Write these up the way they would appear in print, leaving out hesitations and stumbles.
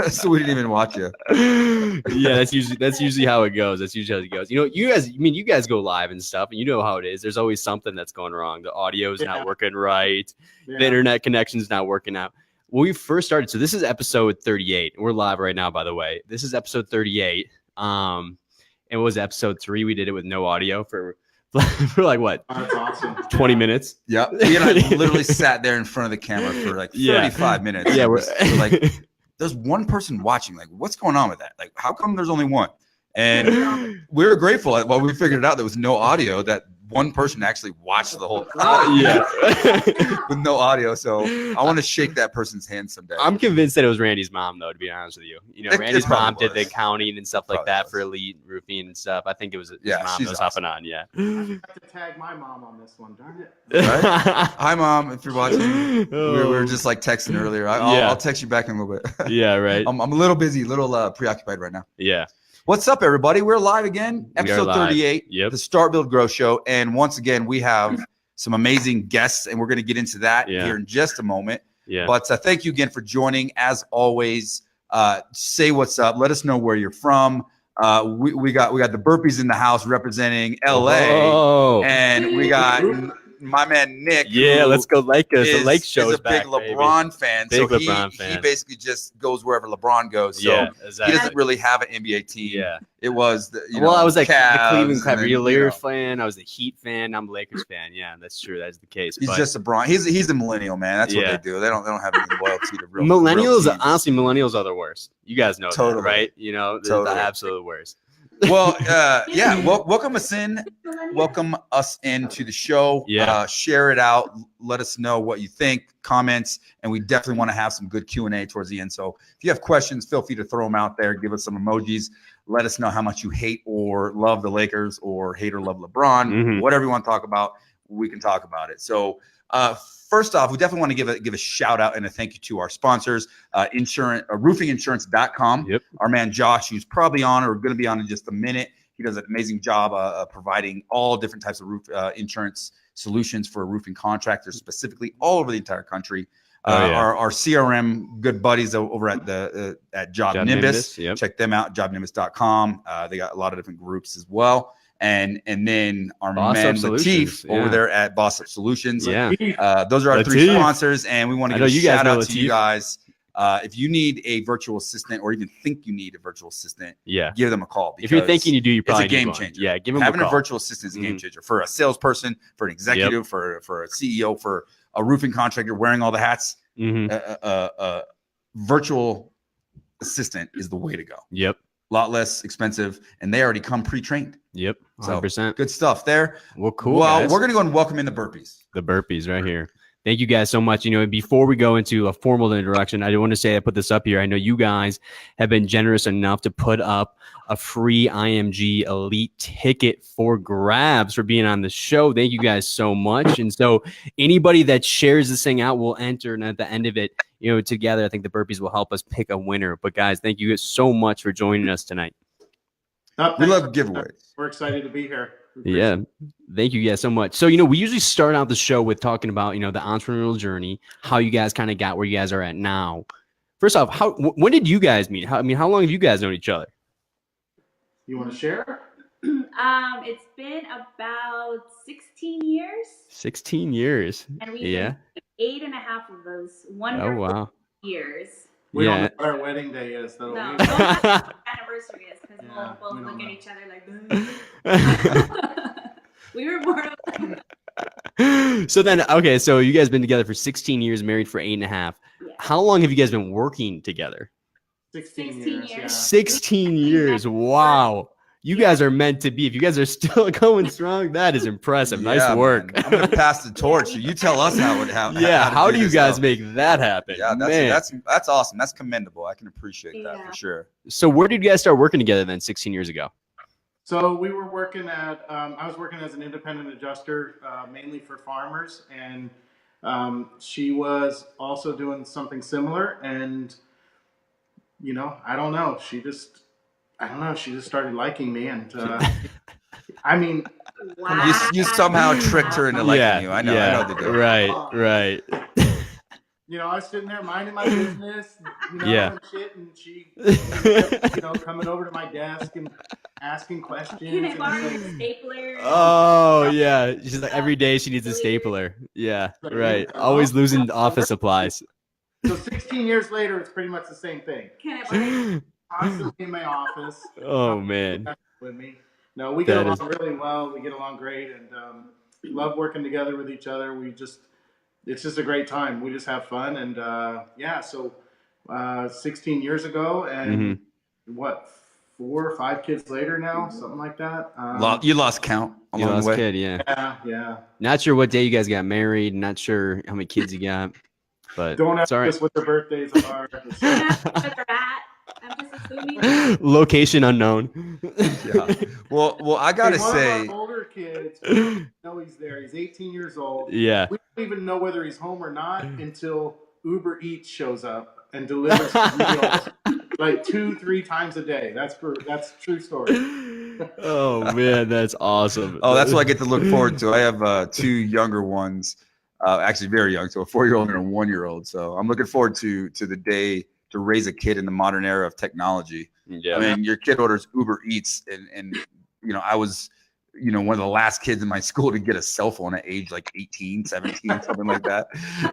So we didn't even watch you. Yeah, that's usually how it goes. That's usually how it goes. You know, you guys go live and stuff, and you know how it is. There's always something that's going wrong. The audio's not working right. The internet connection's not working out. When we first started, so this is episode 38. We're live right now, by the way. This is episode 38. And it was episode 3. We did it with no audio for like what? That's awesome. 20 minutes. Yeah. We and I literally sat there in front of the camera for like 35 minutes. Yeah, we're like, there's one person watching. Like, what's going on with that? Like, how come there's only one? And we were grateful while we figured it out there was no audio, that one person actually watched the whole with no audio. So I want to shake that person's hand someday. I'm convinced that it was Randy's mom, though, to be honest with you. You know, Randy's mom did the accounting and stuff like that for Elite Roofing and stuff. I think it was his mom that was hopping on. Yeah. I have to tag my mom on this one, darn it. Right? Hi, Mom, if you're watching. We were just like texting earlier. I'll text you back in a little bit. Yeah, right. I'm a little busy, a little preoccupied right now. Yeah. What's up, everybody? We're live again, episode 38, the Start Build Grow Show. And once again, we have some amazing guests, and we're going to get into that here in just a moment. Yeah. But thank you again for joining. As always, say what's up. Let us know where you're from. We got the Burpees in the house representing LA, and we got my man Nick. Yeah, let's go Lakers. The Lake Show is back, big LeBron fan. Big so LeBron fan. He basically just goes wherever LeBron goes. So he doesn't really have an NBA team. Yeah. It was I was like the Cleveland Cavaliers fan. I was the Heat fan. I'm a Lakers fan. Yeah, that's true. That's the case. He's just a Bron. He's a millennial, man. That's what they do. They don't have any loyalty to real millennials. Real honestly, millennials are the worst. You guys know that, right? You know, they're the absolute worst. Well, welcome us in. Welcome us into the show. Yeah. Share it out. Let us know what you think, comments, and we definitely want to have some good Q&A towards the end. So if you have questions, feel free to throw them out there. Give us some emojis. Let us know how much you hate or love the Lakers or hate or love LeBron. Whatever you want to talk about, we can talk about it. So first off, we definitely want to give a shout out and a thank you to our sponsors, roofinginsurance.com. Yep. Our man Josh, who's probably on or going to be on in just a minute. He does an amazing job providing all different types of roof insurance solutions for roofing contractors, specifically all over the entire country. Our CRM good buddies over at Job Nimbus. Yep. Check them out, jobnimbus.com. They got a lot of different groups as well. And then our man Latif over there at Boss Up Solutions. Yeah. Those are our 3 sponsors, and we want to give a shout out to you guys. If you need a virtual assistant or even think you need a virtual assistant, give them a call. If you're thinking you do, you probably it's a game changer. Yeah, give them Having a call. A virtual assistant is a game changer for a salesperson, for an executive, for a CEO, for a roofing contractor wearing all the hats. Virtual assistant is the way to go. Yep. A lot less expensive, and they already come pre-trained. Yep, 100%. So, good stuff there. Well, cool. Well, guys. We're going to go and welcome in the Burpees. The Burpees right here. Thank you guys so much. You know, before we go into a formal introduction, I do want to say I put this up here. I know you guys have been generous enough to put up a free IMG Elite ticket for grabs for being on the show. Thank you guys so much. And so anybody that shares this thing out will enter, and at the end of it, you know, together, I think the Burpees will help us pick a winner. But guys, thank you so much for joining us tonight. We love giveaways. We're excited to be here. Yeah. Thank you guys so much. So, you know, we usually start out the show with talking about, you know, the entrepreneurial journey, how you guys kind of got where you guys are at now. First off, when did you guys meet? How long have you guys known each other? You want to share? It's been about 16 years. 16 years. And we've been 8.5 of those wonderful years. We don't know what our wedding day is, though. No, we don't know what our anniversary is because we'll both look at each other like, we were born. So then, okay, so you guys been together for 16 years, married for 8.5. Yeah. How long have you guys been working together? 16 years. Yeah. 16 years. Wow. You guys are meant to be. If you guys are still going strong, that is impressive. Nice work. Man. I'm going to pass the torch. You tell us how it happens. Yeah. How do you guys make that happen? Yeah, that's awesome. That's commendable. I can appreciate that for sure. So where did you guys start working together then 16 years ago? So we were working at, I was working as an independent adjuster, mainly for farmers. And she was also doing something similar. And, you know, I don't know. She just started liking me, and I mean, you somehow tricked her into liking you. I know the deal. Right. you know, I was sitting there minding my business, you know, Yeah. and shit, and she, you know, coming over to my desk and asking questions. Can I and borrow it's your like, stapler? Oh yeah, she's like every day she needs a stapler. Yeah, Like, right. yeah. Always losing office supplies. So 16 years later, it's pretty much the same thing. Can I borrow? Constantly in my office. Oh man, With me. No, we get that along is really well. We get along great, and love working together with each other. It's just a great time. We just have fun, and yeah. So 16 years ago, and what, 4 or 5 kids later now, something like that. You lost count you along lost the way. kid. Yeah. Yeah. Not sure what day you guys got married. Not sure how many kids you got, but Don't it's ask all right. us what their birthdays are. Where they're at. I'm just assuming. Location unknown. Yeah. Well, I gotta One say, of our older kids, we know he's there. He's 18 years old. Yeah. We don't even know whether he's home or not until Uber Eats shows up and delivers meals like 2-3 times a day. That's true story. Oh man, that's awesome. oh, that's what I get to look forward to. I have 2 younger ones, actually very young, so a 4-year-old and a 1-year-old. So I'm looking forward to the day to raise a kid in the modern era of technology. Yeah. I mean, your kid orders Uber Eats, and you know, I was, you know, one of the last kids in my school to get a cell phone at age like 18, 17, something like that.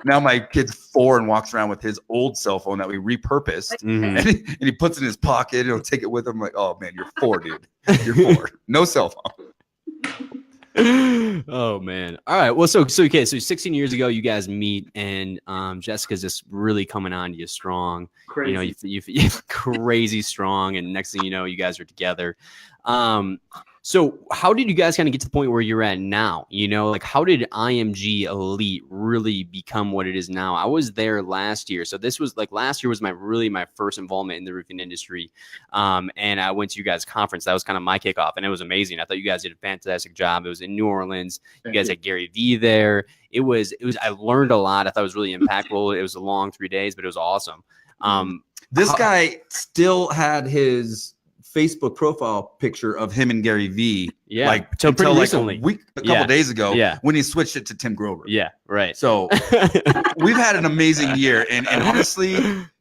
Now my kid's 4 and walks around with his old cell phone that we repurposed, Mhm. and he puts it in his pocket and he'll take it with him. I'm like, oh man, you're 4, dude. You're 4. No cell phone. Oh man. All right. Well, so okay. So 16 years ago, you guys meet, and Jessica's just really coming on to you strong. Crazy. You know, you crazy strong, and next thing you know, you guys are together. So how did you guys kind of get to the point where you're at now? You know, like how did IMG Elite really become what it is now? I was there last year. So this was like last year was my first involvement in the roofing industry. And I went to you guys' conference. That was kind of my kickoff, and it was amazing. I thought you guys did a fantastic job. It was in New Orleans. You guys had Gary Vee there. I learned a lot. I thought it was really impactful. It was a long 3 days, but it was awesome. This guy still had his Facebook profile picture of him and Gary Vee, Yeah, like till pretty like recently. a couple days ago, Yeah. when he switched it to Tim Grover. Yeah, right. So we've had an amazing year, and honestly,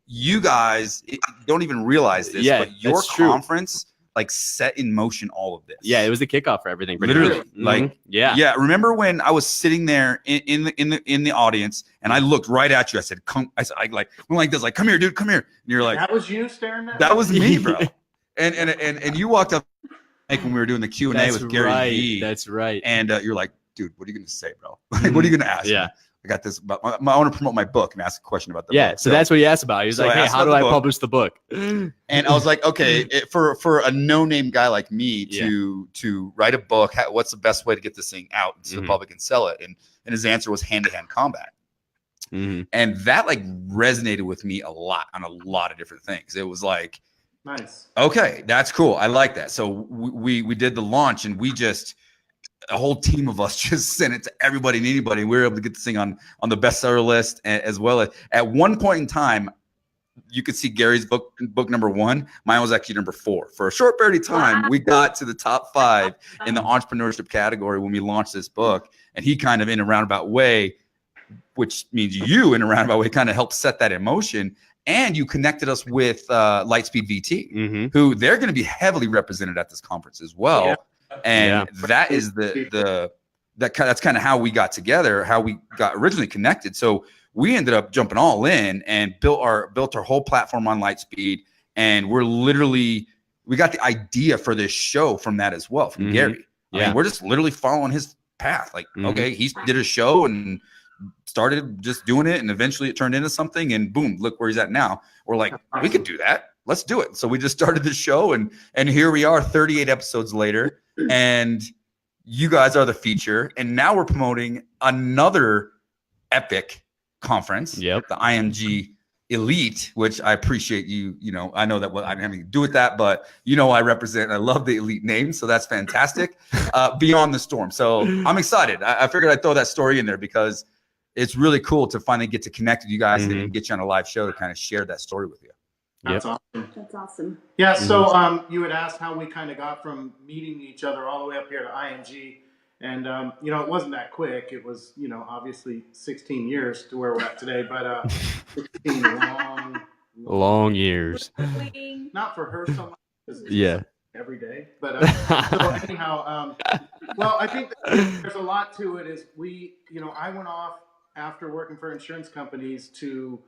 you guys don't even realize this, Yeah, but your that's true. conference like set in motion all of this. Yeah, it was the kickoff for everything. pretty Literally, much. like yeah. Remember when I was sitting there in the audience, and I looked right at you. I said, "Come!" I like went like this, like, "Come here, dude, come here." And you're like, that was you staring at me? "That was me, bro." And you walked up like when we were doing the Q&A That's with Gary right. Vee. That's right. And you're like, "Dude, what are you gonna say, bro? Like, what are you gonna ask?" Yeah. me? I got this. But I want to promote my book and ask a question about the Yeah, book. so that's what he asked about. He was so like, I "Hey, asked how about do the I book. publish the book?" And I was like, okay, for a no-name guy like me to write a book, what's the best way to get this thing out so the public can sell it? And his answer was hand-to-hand combat. And that like resonated with me a lot on a lot of different things. It was like, nice. Okay, that's cool. I like that. So we did the launch, and a whole team of us just sent it to everybody and anybody. And we were able to get this thing on the bestseller list, as well as at one point in time, you could see Gary's book number 1. Mine was actually number 4. For a short period of time, we got to the top 5 in the entrepreneurship category when we launched this book. And he kind of, in a roundabout way, which means you in a roundabout way, kind of helped set that in motion. And you connected us with Lightspeed VT, who they're going to be heavily represented at this conference as well. Yeah. And that is that's kind of how we got together, how we got originally connected. So we ended up jumping all in and built our whole platform on Lightspeed. And we got the idea for this show from that as well, from Gary. I mean, we're just literally following his path. Like, okay, he did a show and started just doing it, and eventually it turned into something, and boom, look where he's at now. We're like, we could do that. Let's do it. So we just started the show, and here we are 38 episodes later, and you guys are the feature. And now we're promoting another epic conference, the IMG Elite, which I appreciate you. You know, I know that I don't have anything to do with that, but you know, I represent, I love the Elite name. So that's fantastic. Beyond the Storm. So I'm excited. I figured I'd throw that story in there because it's really cool to finally get to connect with you guys and get you on a live show to kind of share that story with you. That's awesome. That's awesome. Yeah. So you had asked how we kind of got from meeting each other all the way up here to IMG, And, you know, it wasn't that quick. It was, you know, obviously 16 years to where we're at today, but 16 long years. Not for her so much. Yeah. Every day. But so anyhow, well, I think there's a lot to it. Is we, you know, I went off after working for insurance companies to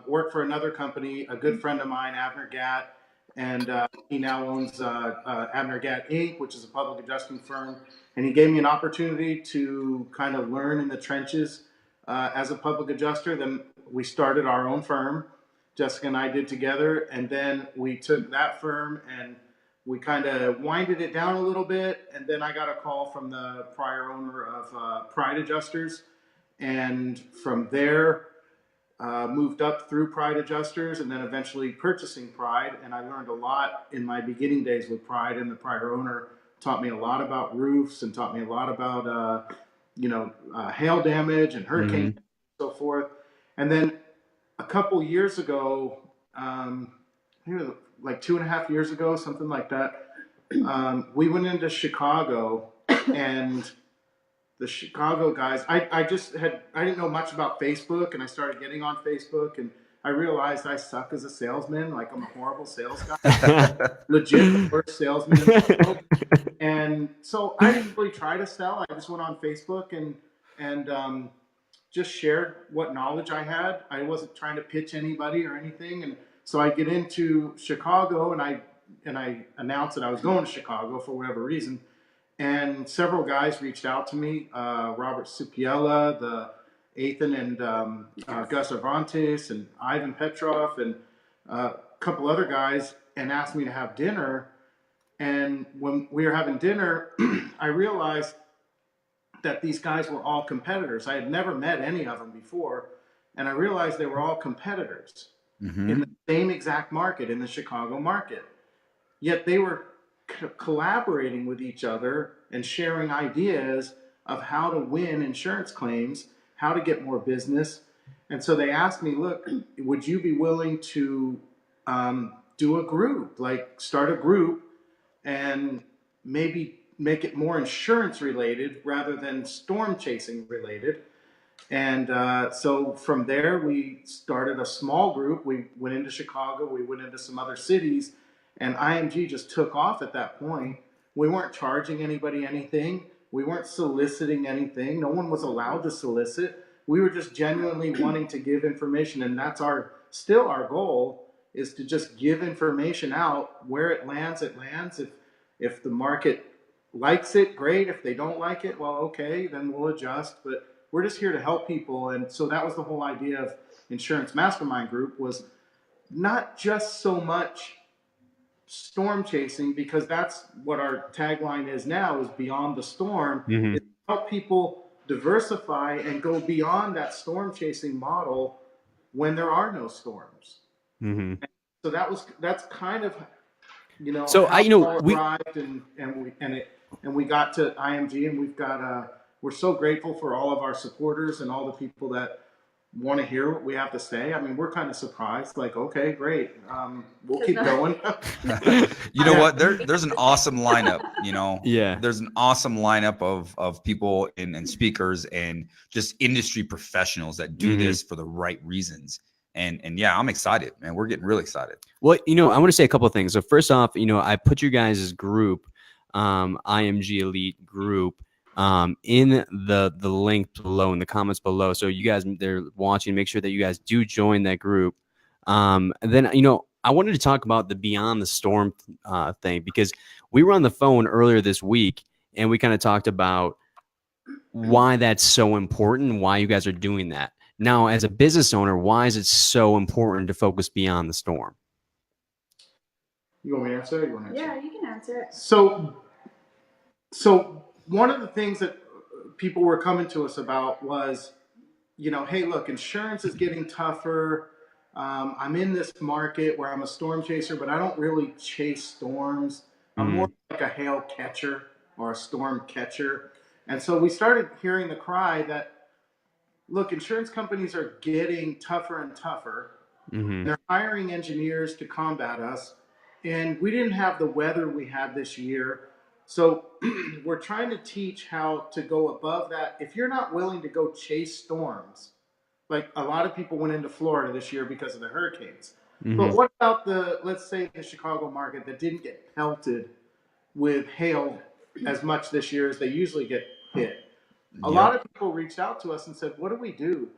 work for another company, a good friend of mine, Abner Gatt, and he now owns Abner Gatt Inc., which is a public adjusting firm. And he gave me an opportunity to kind of learn in the trenches as a public adjuster. Then we started our own firm, Jessica and I did together, and then we took that firm and we kind of winded it down a little bit, and then I got a call from the prior owner of Pride Adjusters, and from there moved up through Pride Adjusters, and then eventually purchasing Pride. And I learned a lot in my beginning days with Pride, and the prior owner taught me a lot about roofs and taught me a lot about you know, hail damage and hurricane and so forth. And then a couple years ago, maybe like 2.5 years ago, something like that, we went into Chicago, and the Chicago guys, I didn't know much about Facebook, and I started getting on Facebook, and I realized I suck as a salesman. Like, I'm a horrible sales guy, legit the worst salesman in the world. And so I didn't really try to sell. I just went on Facebook and just shared what knowledge I had. I wasn't trying to pitch anybody or anything. And so I get into Chicago, and I announced that I was going to Chicago for whatever reason. And several guys reached out to me, Robert Cipiella, the Ethan and Gus Avantes and Ivan Petrov and a couple other guys, and asked me to have dinner. And when we were having dinner, I realized that these guys were all competitors. I had never met any of them before, and I realized they were all competitors in the same exact market, in the Chicago market. Yet they were collaborating with each other and sharing ideas of how to win insurance claims, how to get more business. And so they asked me, look, would you be willing to do a group, like start a group and maybe make it more insurance related rather than storm chasing related? And so from there, we started a small group. We went into Chicago, we went into some other cities, and IMG just took off at that point. We weren't charging anybody anything. We weren't soliciting anything. No one was allowed to solicit. We were just genuinely wanting to give information, and that's still our goal, is to just give information out. Where it lands, it lands. If the market likes it, great. If they don't like it, well, okay, then we'll adjust. But we're just here to help people. And so that was the whole idea of Insurance Mastermind Group, was not just so much storm chasing, because that's what our tagline is now, is beyond the storm. It's help people diversify and go beyond that storm chasing model when there are no storms. So that's kind of, you know, so we arrived and we got to IMG, and we've got we're so grateful for all of our supporters and all the people that want to hear what we have to say. I mean, we're kind of surprised, like, okay, great, we'll keep going. You know what? There's an awesome lineup. You know, yeah, there's an awesome lineup of people and speakers and just industry professionals that do this for the right reasons. And yeah, I'm excited, man. We're getting really excited. Well, you know, I want to say a couple of things. So first off, you know, I put your guys' group, IMG Elite group, in the link below, in the comments below. So you guys, they're watching, make sure that you guys do join that group. And then, you know, I wanted to talk about the Beyond the Storm thing, because we were on the phone earlier this week, and we kind of talked about why that's so important, why you guys are doing that. Now, as a business owner, why is it so important to focus beyond the storm? You want me to answer? You want to answer? Yeah, you can answer it. So one of the things that people were coming to us about was, you know, hey, look, insurance is getting tougher. I'm in this market where I'm a storm chaser, but I don't really chase storms. I'm more like a hail catcher or a storm catcher. And so we started hearing the cry that, look, insurance companies are getting tougher and tougher. They're hiring engineers to combat us. And we didn't have the weather we had this year. So we're trying to teach how to go above that. If you're not willing to go chase storms, like a lot of people went into Florida this year because of the hurricanes. But what about let's say the Chicago market that didn't get pelted with hail as much this year as they usually get hit? A lot of people reached out to us and said, what do we do?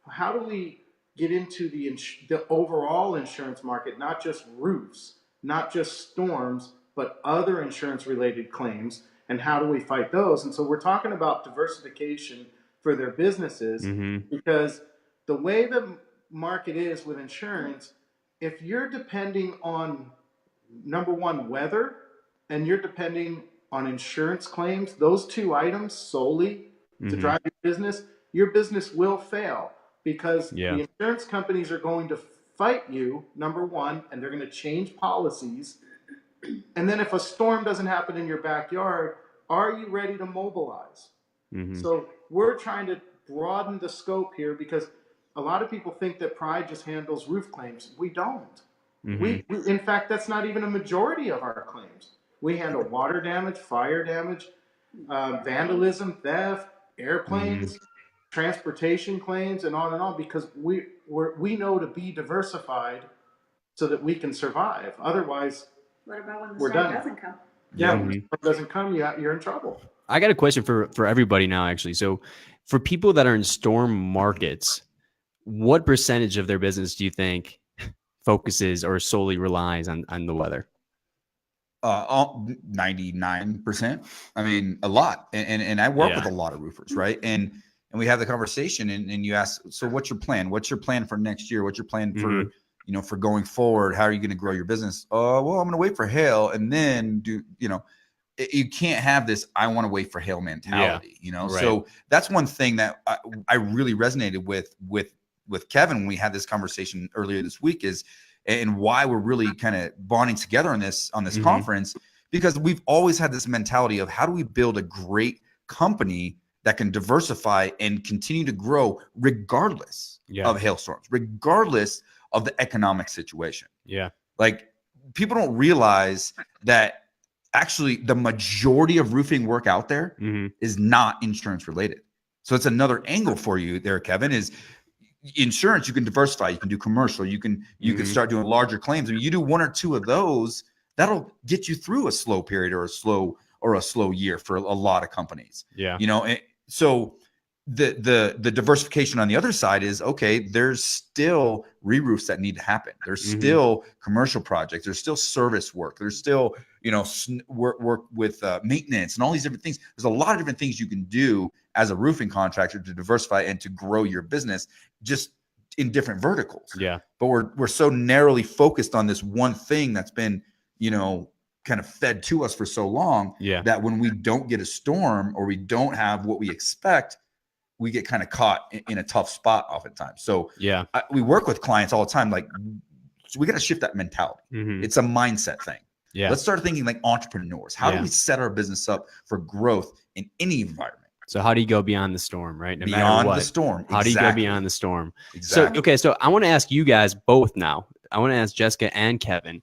How do we get into the overall insurance market, not just roofs, not just storms, but other insurance related claims, and how do we fight those? And so we're talking about diversification for their businesses, because the way the market is with insurance, if you're depending on, number one, weather, and you're depending on insurance claims, those two items solely to drive your business will fail, because the insurance companies are going to fight you, number one, and they're going to change policies. And then if a storm doesn't happen in your backyard, are you ready to mobilize? So we're trying to broaden the scope here, because a lot of people think that Pride just handles roof claims. We don't. We in fact, that's not even a majority of our claims. We handle water damage, fire damage, vandalism, theft, airplanes, transportation claims, and on, because we know to be diversified so that we can survive. Otherwise, What about when the we're storm done. doesn't come? Yeah, when the storm doesn't come, you're in trouble. I got a question for everybody now, actually. So for people that are in storm markets, what percentage of their business do you think focuses or solely relies on the weather? 99%. I mean, a lot. And I work with a lot of roofers, right? And we have the conversation, and you ask, so what's your plan? What's your plan for next year? What's your plan for, for going forward? How are you going to grow your business? Well, I'm going to wait for hail and then you can't have this I want to wait for hail mentality, Right. So that's one thing that I really resonated with Kevin when we had this conversation earlier this week, and why we're really kind of bonding together on this conference, because we've always had this mentality of how do we build a great company that can diversify and continue to grow regardless of hailstorms, regardless of the economic situation. Yeah. Like, people don't realize that actually the majority of roofing work out there is not insurance related. So it's another angle for you there, Kevin, is insurance. You can diversify, you can do commercial, you can start doing larger claims. I mean, you do one or two of those, that'll get you through a slow period or a slow year for a lot of companies. Yeah. And so the diversification on the other side is, okay, there's still re-roofs that need to happen. There's still commercial projects. There's still service work. There's still, work with maintenance and all these different things. There's a lot of different things you can do as a roofing contractor to diversify and to grow your business just in different verticals. Yeah. But we're so narrowly focused on this one thing that's been, kind of fed to us for so long, that when we don't get a storm or we don't have what we expect, we get kind of caught in a tough spot oftentimes. So we work with clients all the time. Like, so we got to shift that mentality. It's a mindset thing. Yeah. Let's start thinking like entrepreneurs. How do we set our business up for growth in any environment? So how do you go beyond the storm, right? No beyond the storm. How do you go beyond the storm? Exactly. So I want to ask you guys both now. I want to ask Jessica and Kevin,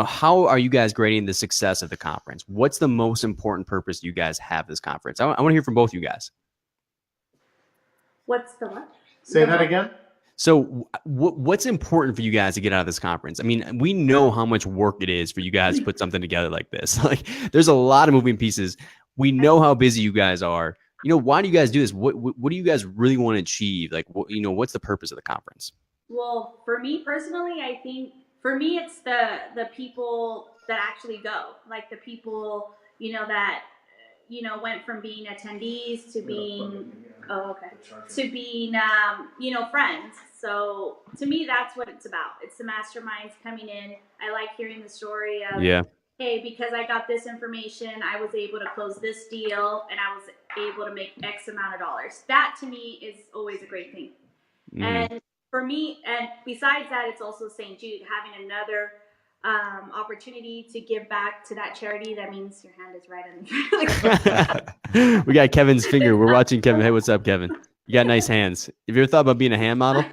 how are you guys grading the success of the conference? What's the most important purpose you guys have this conference? I want to hear from both you guys. What's the what? Say that again. So what's important for you guys to get out of this conference? I mean, we know how much work it is for you guys to put something together like this. Like, there's a lot of moving pieces. We know how busy you guys are. Why do you guys do this? What do you guys really want to achieve? Like, what's the purpose of the conference? Well, for me personally, I think for me, it's the people that actually go, like the people, that, went from being attendees to being, to being, friends. So to me, that's what it's about. It's the masterminds coming in. I like hearing the story of, hey, because I got this information, I was able to close this deal and I was able to make X amount of dollars. That to me is always a great thing. And for me, and besides that, it's also St. Jude, having another opportunity to give back to that charity. That means your hand is right on the We got Kevin's finger. We're watching Kevin. Hey, what's up, Kevin? You got nice hands. Have you ever thought about being a hand model?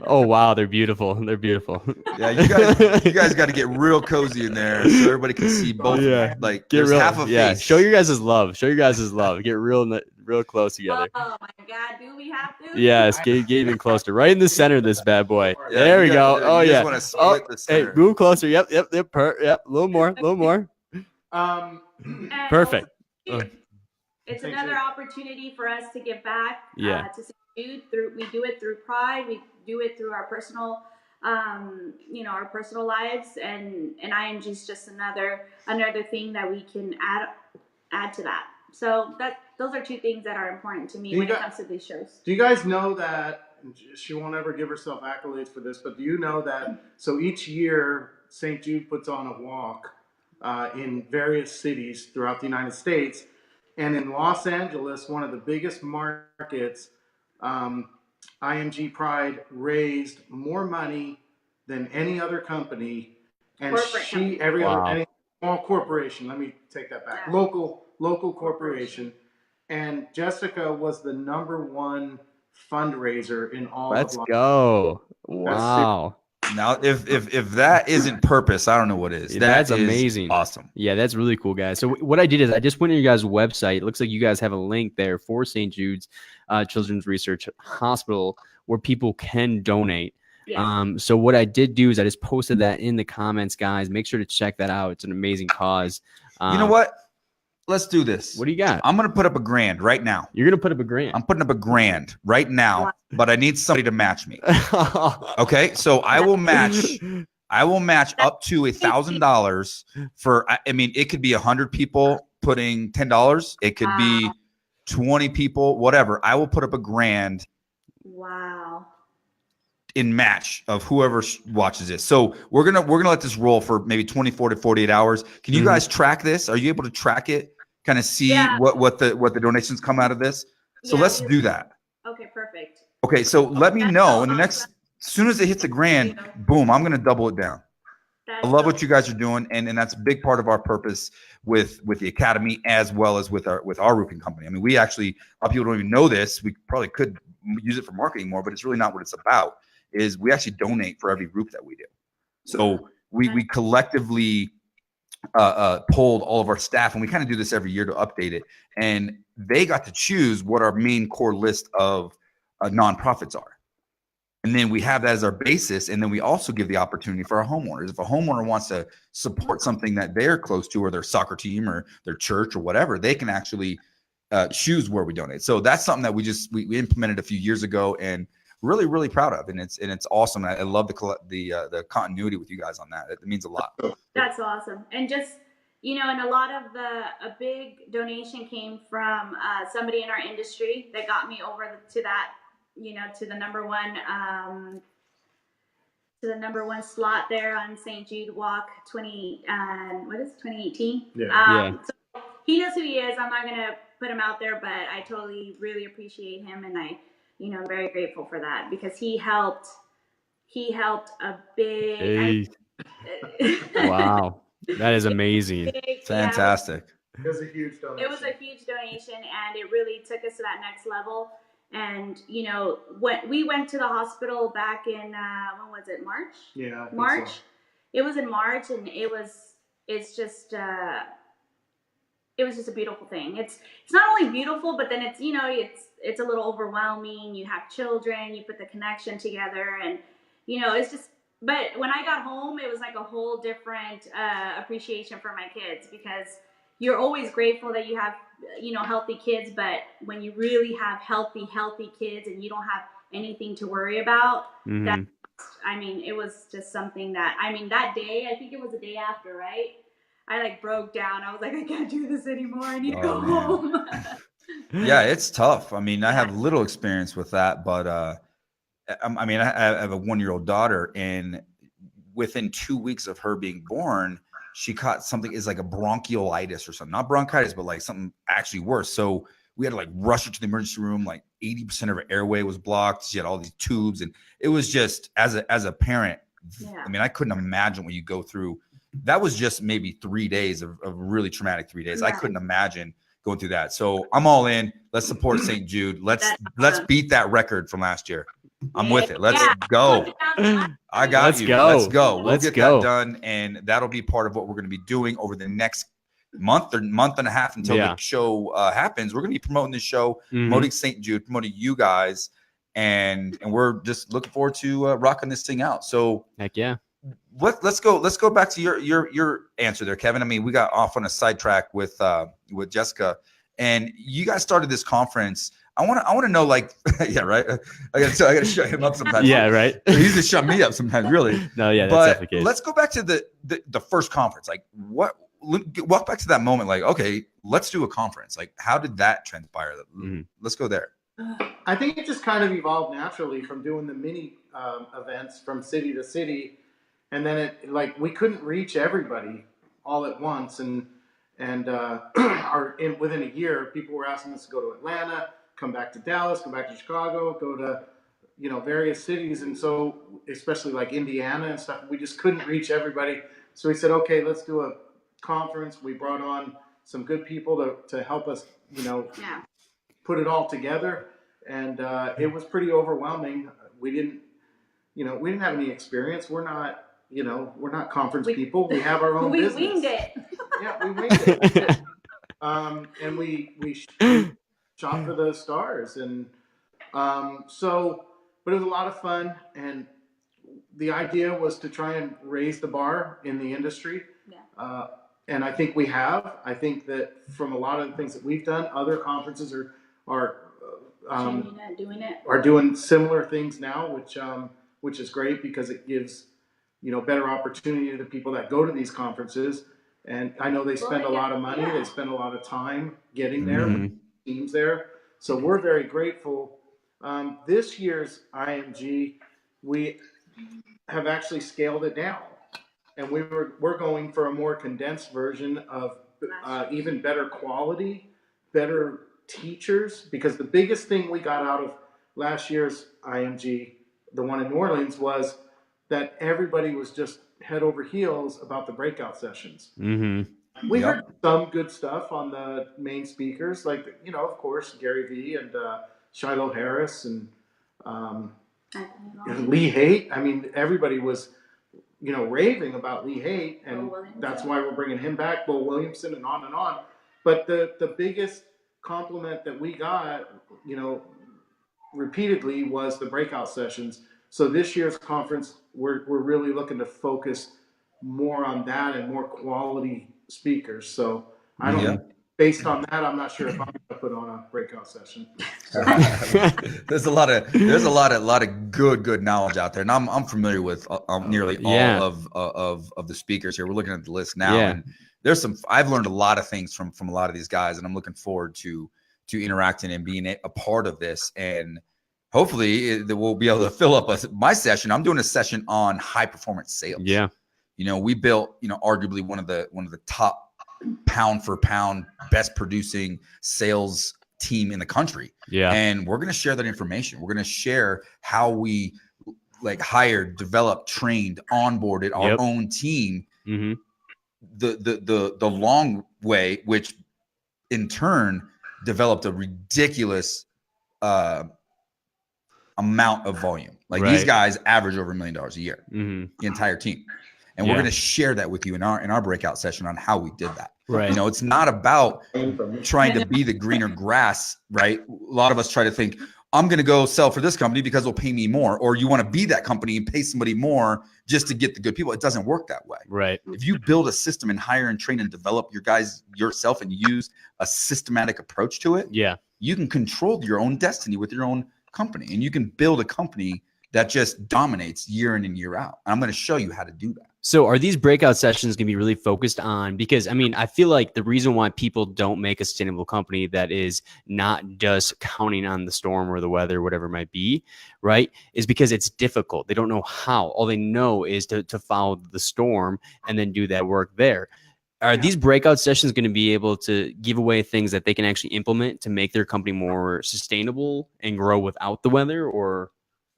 Oh wow, they're beautiful. They're beautiful. Yeah, you guys got to get real cozy in there so everybody can see both. Yeah. Like Get there's real, half a yeah. face. Show your guys' love. Show your guys' love. Get real close together. Oh my God, do we have to? Yes, get even closer. Right in the center of this bad boy. Yeah, There we you go. guys- Oh you yeah. just want to Oh, split the hey, center. move closer. Yep. Yep. A little more. And Perfect. also, it's another opportunity for us to give back. Yeah. To St. Jude we do it through Pride. We do it through our personal, our personal lives, and IMG is just another thing that we can add to that. So those are two things that are important to me when it comes to these shows. Do you guys know that she won't ever give herself accolades for this, but do you know that so each year St. Jude puts on a walk in various cities throughout the United States, and in Los Angeles, one of the biggest markets, IMG Pride raised more money than any other company, and any small corporation. Let me take that back. Yeah. Local corporation. And Jessica was the #1 fundraiser in all Let's of Los go. Wow. Now, if that isn't purpose, I don't know what is. That's That is amazing. Awesome. Yeah, that's really cool, guys. So what I did is I just went to your guys' website. It looks like you guys have a link there for St. Jude's Children's Research Hospital where people can donate. Yeah. So what I did do is I just posted that in the comments, guys. Make sure to check that out. It's an amazing cause. You know what? Let's do this. What do you got? I'm going to put up $1,000 right now. You're going to put up $1,000. I'm putting up $1,000 right now, but I need somebody to match me. Okay, so I will match up to $1,000 for. I mean, it could be 100 people putting $10. It could be 20 people, whatever. I will put up $1,000 Wow. in match of whoever watches this. So we're gonna let this roll for maybe 24 to 48 hours. Can you guys track this? Are you able to track it? Kind of see what the donations come out of this. So let's do that. Okay, perfect. Okay, so let me know in the next. As soon as it hits $1,000, boom, I'm gonna double it down. I love what you guys are doing, and that's a big part of our purpose with the academy as well as with our roofing company. I mean, we actually, a lot of people don't even know this. We probably could use it for marketing more, but it's really not what it's about. Is we actually donate for every roof that we do. So we collectively polled all of our staff, and we kind of do this every year to update it. And they got to choose what our main core list of nonprofits are. And then we have that as our basis. And then we also give the opportunity for our homeowners. If a homeowner wants to support something that they're close to, or their soccer team or their church or whatever, they can actually choose where we donate. So that's something that we implemented a few years ago, and really, really proud of. And it's awesome. I love the continuity with you guys on that. It means a lot. That's awesome. And just, and a lot of a big donation came from somebody in our industry that got me over to that, to the number one slot there on St. Jude Walk 2018. Yeah. So he knows who he is. I'm not gonna put him out there, but I totally really appreciate him, and I'm very grateful for that, because he helped a big. Wow, that is amazing. Fantastic. It was a huge donation. It was a huge donation, and it really took us to that next level. And when we went to the hospital back in when was it, March? Yeah, March. So. It was in March, and it was just a beautiful thing. It's not only beautiful, but then it's it's a little overwhelming. You have children, you put the connection together, and it's just. But when I got home, it was like a whole different appreciation for my kids, because you're always grateful that you have healthy kids, but when you really have healthy kids and you don't have anything to worry about, that it was just something that that day, I think it was the day after, right? I broke down. I was like, I can't do this anymore. I need to go home. Yeah, it's tough. I mean, I have little experience with that, but I have a 1-year-old daughter, and within 2 weeks of her being born, she caught something is like a bronchiolitis or something, not bronchitis, but like something actually worse. So we had to rush her to the emergency room. Like 80% of her airway was blocked. She had all these tubes, and it was just as a parent. Yeah. I mean, I couldn't imagine what you go through. That was just maybe 3 days of really traumatic 3 days. Yeah. I couldn't imagine going through that. So I'm all in. Let's support St. Jude. Let's beat that record from last year. I'm with it. Let's Yeah. go. I got Let's you. go. Let's go. We'll Let's get go. that done, and that'll be part of what we're going to be doing over the next month or month and a half until the show happens. We're going to be promoting this show, promoting St. Jude, promoting you guys, and we're just looking forward to rocking this thing out. So heck yeah. Let's go back to your answer there, Kevin. I mean, we got off on a sidetrack with Jessica, and you guys started this conference. I want to know, like, yeah, right. I got to shut him up sometimes. Yeah, right. He used to shut me up sometimes, really. No, yeah, that's but definitely the case. let's go back to the first conference. Like, walk back to that moment. Like, okay, let's do a conference. Like, how did that transpire? Let's go there. I think it just kind of evolved naturally from doing the mini events from city to city, and then it, like, we couldn't reach everybody all at once, and within a year, people were asking us to go to Atlanta, come back to Dallas, come back to Chicago, go to various cities, and so especially like Indiana and stuff, we just couldn't reach everybody. So we said, okay, let's do a conference. We brought on some good people to help us, put it all together, and it was pretty overwhelming. We didn't have any experience. We're not conference people. We have our own business. We winged it. Yeah, we winged it. And we shot for the stars, and but it was a lot of fun, and the idea was to try and raise the bar in the industry. Yeah. And I think we have. I think that from a lot of the things that we've done, other conferences are doing similar things now, which is great because it gives better opportunity to the people that go to these conferences. And I know they spend a lot of money, they spend a lot of time getting there, teams there. So we're very grateful. This year's IMG, we have actually scaled it down, and we're going for a more condensed version of even better quality, better teachers, because the biggest thing we got out of last year's IMG, the one in New Orleans, was that everybody was just head over heels about the breakout sessions. We heard some good stuff on the main speakers, like, of course, Gary Vee and Shiloh Harris and Lee Haight. I mean, everybody was, raving about Lee Haight, and that's why we're bringing him back, Bo Williamson, and on and on. But the biggest compliment that we got, repeatedly, was the breakout sessions. So this year's conference, we're really looking to focus more on that and more quality speakers. So I don't, based on that, I'm not sure if I'm going to put on a breakout session. There's a lot of good knowledge out there, and I'm familiar with nearly all of the speakers here. We're looking at the list now, and there's I've learned a lot of things from a lot of these guys, and I'm looking forward to interacting and being a part of this. And hopefully we'll be able to fill up my session. I'm doing a session on high performance sales. Yeah. We built, arguably one of the top pound for pound best producing sales team in the country. Yeah. And we're going to share that information. We're going to share how we hired, developed, trained, onboarded our own team the long way, which in turn developed a ridiculous amount of volume. These guys average over $1 million a year, the entire team. And we're going to share that with you in our breakout session on how we did that. Right. It's not about trying to be the greener grass, right? A lot of us try to think, I'm going to go sell for this company because they'll pay me more. Or you want to be that company and pay somebody more just to get the good people. It doesn't work that way. Right. If you build a system and hire and train and develop your guys yourself and use a systematic approach to it, you can control your own destiny with your own company, and you can build a company that just dominates year in and year out. And I'm going to show you how to do that. So are these breakout sessions going to be really focused on, because I feel like the reason why people don't make a sustainable company that is not just counting on the storm or the weather, whatever it might be, right, is because it's difficult. They don't know how. All they know is to follow the storm and then do that work there. Are these breakout sessions going to be able to give away things that they can actually implement to make their company more sustainable and grow without the weather? Or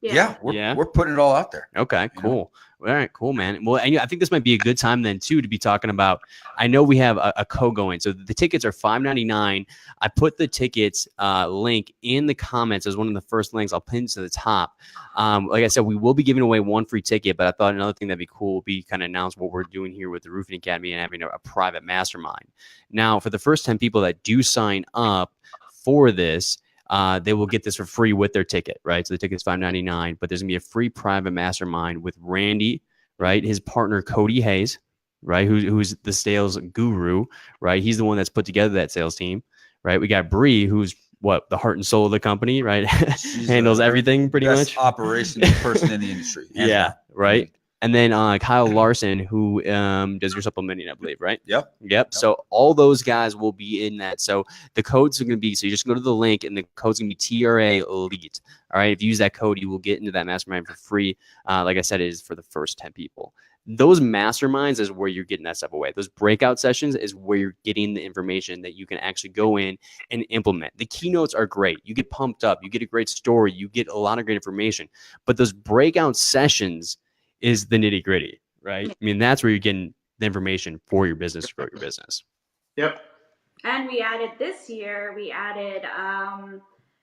Yeah, we're putting it all out there. Okay, cool. All right, cool, man. Well, and I think this might be a good time then too to be talking about. I know we have a code going, so the tickets are $5.99. I put the tickets link in the comments as one of the first links. I'll pin to the top. Like I said, we will be giving away one free ticket, but I thought another thing that'd be cool would be kind of announce what we're doing here with the Roofing Academy and having a private mastermind. Now, for the first 10 people that do sign up for this, they will get this for free with their ticket, right? So the ticket's $5.99, but there's gonna be a free private mastermind with Randy, right? His partner Cody Hayes, right? Who's the sales guru, right? He's the one that's put together that sales team, right? We got Bree, who's the heart and soul of the company, right? Handles everything pretty much. Operations person in the industry. Yeah, right. And then Kyle Larson, who does your supplementing, I believe, right? Yep. So all those guys will be in that. So the codes are going to be, so you just go to the link and the code's going to be TRA Elite. All right. If you use that code, you will get into that mastermind for free. Like I said, it is for the first 10 people. Those masterminds is where you're getting that stuff away. Those breakout sessions is where you're getting the information that you can actually go in and implement. The keynotes are great. You get pumped up. You get a great story. You get a lot of great information. But those breakout sessions is the nitty gritty, right? I mean, that's where you're getting the information for your business, to grow your business. Yep. And we added this year,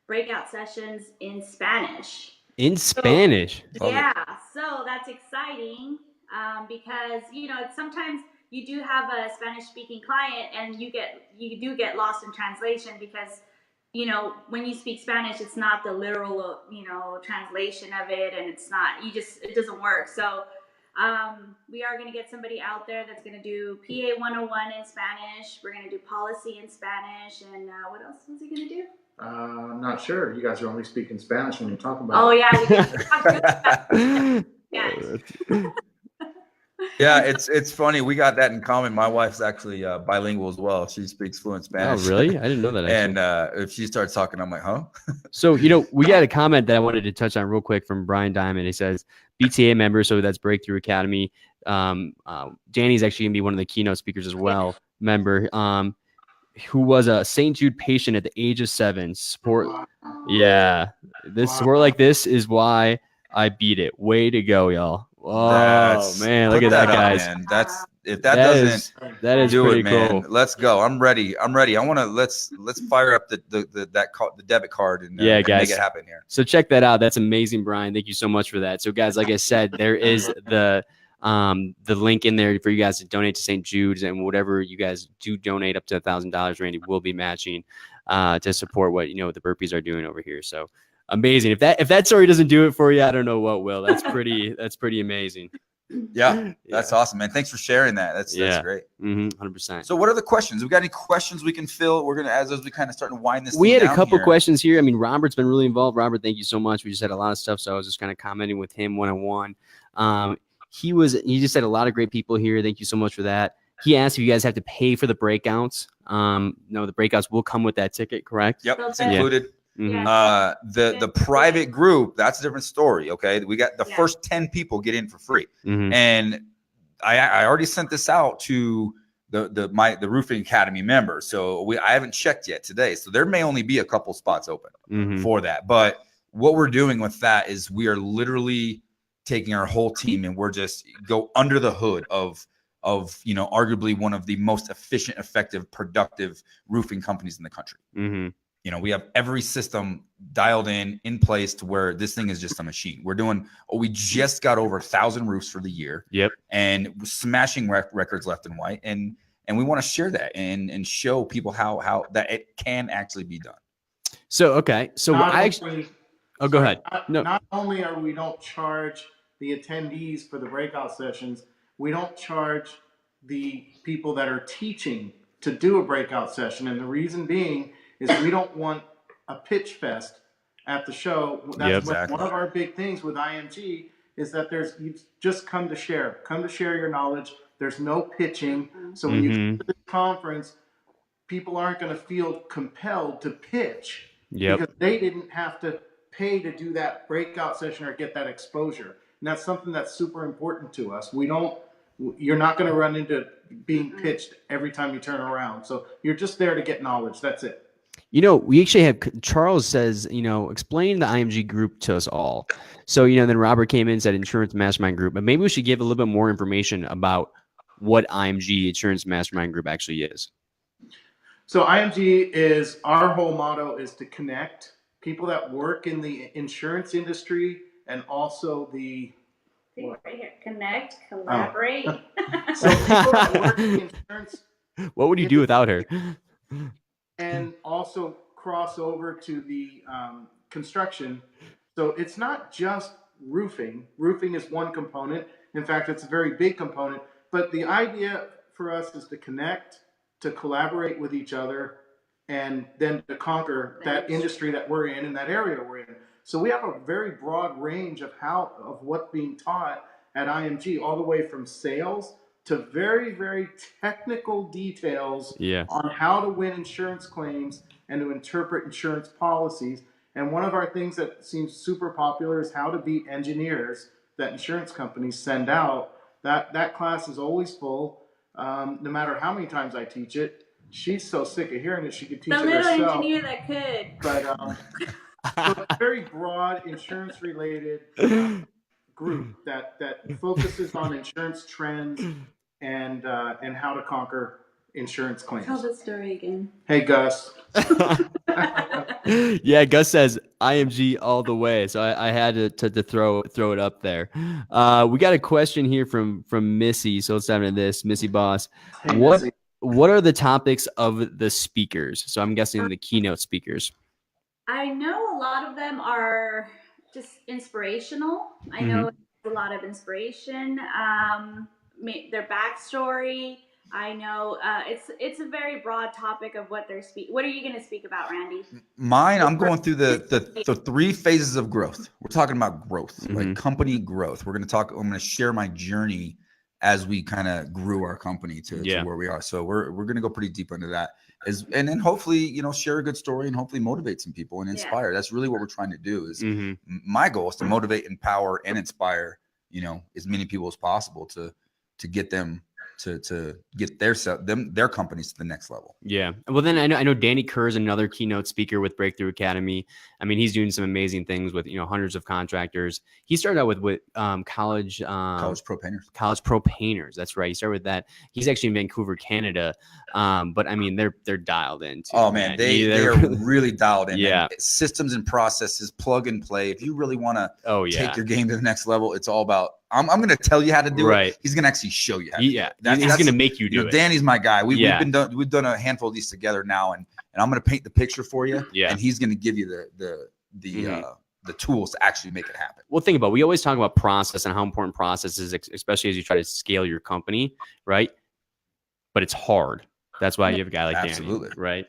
breakout sessions in Spanish. In Spanish? Yeah, so that's exciting because, sometimes you do have a Spanish speaking client and you do get lost in translation because, when you speak Spanish, it's not the literal, translation of it, and it doesn't work. So we are going to get somebody out there that's going to do PA 101 in Spanish. We're going to do policy in Spanish, and what else is he going to do? I'm not sure. You guys are only speaking Spanish when you talk about it. Oh, yeah. We talk good about Spanish. Yeah, it's funny. We got that in common. My wife's actually bilingual as well. She speaks fluent Spanish. Oh, really? I didn't know that. Actually. And if she starts talking, I'm like, huh? So, we got a comment that I wanted to touch on real quick from Brian Diamond. He says, BTA member, so that's Breakthrough Academy. Danny's actually going to be one of the keynote speakers as well, member, who was a St. Jude patient at the age of 7. Support. Yeah. Support like this is why I beat it. Way to go, y'all. Oh man, look at that, guys. That is do pretty it, man. cool. Let's go. I'm ready. I want to let's fire up the debit card and guys, make it happen here. So check that out. That's amazing, Brian. Thank you so much for that. So guys, like I said, there is the link in there for you guys to donate to St. Jude's, and whatever you guys do donate up to $1,000, Randy will be matching to support what the Burpees are doing over here. So amazing. If that story doesn't do it for you, I don't know what will. That's pretty amazing. Yeah, that's awesome, man. Thanks for sharing that. That's great. 100%. So what are the questions? We got any questions we can fill? We're gonna, as we kind of start to wind this. We had a couple here. questions here. I mean, Robert's been really involved. Robert, thank you so much. We just had a lot of stuff, so I was just kind of commenting with him one-on-one. He just had a lot of great people here. Thank you so much for that. He asked if you guys have to pay for the breakouts. No, the breakouts will come with that ticket, correct? Yep, it's included. Yeah. The private group, that's a different story. Okay, we got the first 10 people get in for free, and I already sent this out to the Roofing Academy members. So I haven't checked yet today, so there may only be a couple spots open for that. But what we're doing with that is we are literally taking our whole team and we're just go under the hood of arguably one of the most efficient, effective, productive roofing companies in the country. We have every system dialed in place to where this thing is just a machine. We just got over 1,000 roofs for the year. Yep. And smashing records left and right. And we want to share that and show people how that it can actually be done. So, okay. So go ahead. Not only we don't charge the attendees for the breakout sessions, we don't charge the people that are teaching to do a breakout session. And the reason being is we don't want a pitch fest at the show. That's one of our big things with IMG is that you just come to share your knowledge. There's no pitching. So when you come to this conference, people aren't going to feel compelled to pitch because they didn't have to pay to do that breakout session or get that exposure. And that's something that's super important to us. You're not going to run into being pitched every time you turn around. So you're just there to get knowledge. That's it. You know, we actually have Charles says, explain the IMG group to us all. So, then Robert came in and said Insurance Mastermind Group, but maybe we should give a little bit more information about what IMG Insurance Mastermind Group actually is. So IMG is, our whole motto is to connect people that work in the insurance industry and also the See, right here. Connect, collaborate. so people that work in the insurance. What would you do without her? And also cross over to the construction. So it's not just roofing. Roofing is one component. In fact, it's a very big component. But the idea for us is to connect, to collaborate with each other, and then to conquer that industry that we're in and that area we're in. So we have a very broad range of what's being taught at IMG, all the way from sales to very, very technical details on how to win insurance claims and to interpret insurance policies. And one of our things that seems super popular is how to beat engineers that insurance companies send out. That class is always full, no matter how many times I teach it. She's so sick of hearing it, she could teach it herself. The little engineer that could. But so it's a very broad insurance-related group that focuses on insurance trends and how to conquer insurance claims. Tell the story again. Hey, Gus. Yeah, Gus says IMG all the way, so I had to throw it up there. We got a question here from Missy, so let's dive into this. Missy Boss, Hey, Missy. What are the topics of the speakers? So I'm guessing the keynote speakers. I know a lot of them are just inspirational. I know a lot of inspiration. Their backstory. I know it's a very broad topic of what they're speaking. What are you going to speak about, Randy? Mine, I'm going through the 3 phases of growth. We're talking about growth, like company growth. I'm going to share my journey as we kind of grew our company to where we are. So we're going to go pretty deep into that, and then hopefully, share a good story and hopefully motivate some people and inspire. That's really what we're trying to do. Is my goal is to motivate, empower, and inspire, as many people as possible to get them to get their companies to the next level. Yeah. Well, then I know Danny Kerr is another keynote speaker with Breakthrough Academy. I mean, he's doing some amazing things with hundreds of contractors. He started out with college pro painters. College pro painters. That's right. He started with that. He's actually in Vancouver, Canada. But I mean, they're dialed in too. Oh man, they're really dialed in. Yeah. And systems and processes, plug and play. If you really want to take your game to the next level, it's all about. I'm going to tell you how to do it. He's going to actually show you how to do it. He's going to make you do it. Danny's my guy. We've done a handful of these together now, and I'm going to paint the picture for you. Yeah. And he's going to give you the tools to actually make it happen. Well, think about it. We always talk about process and how important process is, especially as you try to scale your company, right? But it's hard. That's why you have a guy like Danny, right?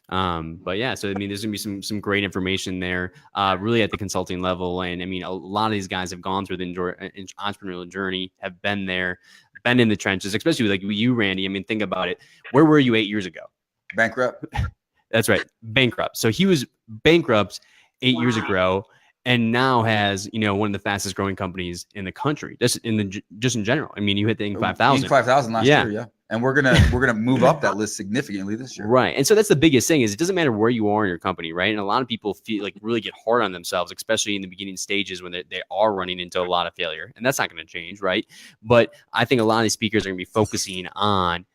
But yeah, so I mean, there's gonna be some great information there, really at the consulting level. And I mean, a lot of these guys have gone through the entrepreneurial journey, have been there, been in the trenches, especially like you, Randy. I mean, think about it. Where were you 8 years ago? Bankrupt. That's right, bankrupt. So he was bankrupt 8 years ago, and now has one of the fastest growing companies in the country, just in general. I mean, you hit the Inc. 5000. Inc. 5000 last year, yeah. And we're gonna move up that list significantly this year. Right. And so that's the biggest thing is it doesn't matter where you are in your company, right? And a lot of people feel like really get hard on themselves, especially in the beginning stages when they are running into a lot of failure. And that's not going to change, right? But I think a lot of these speakers are going to be focusing on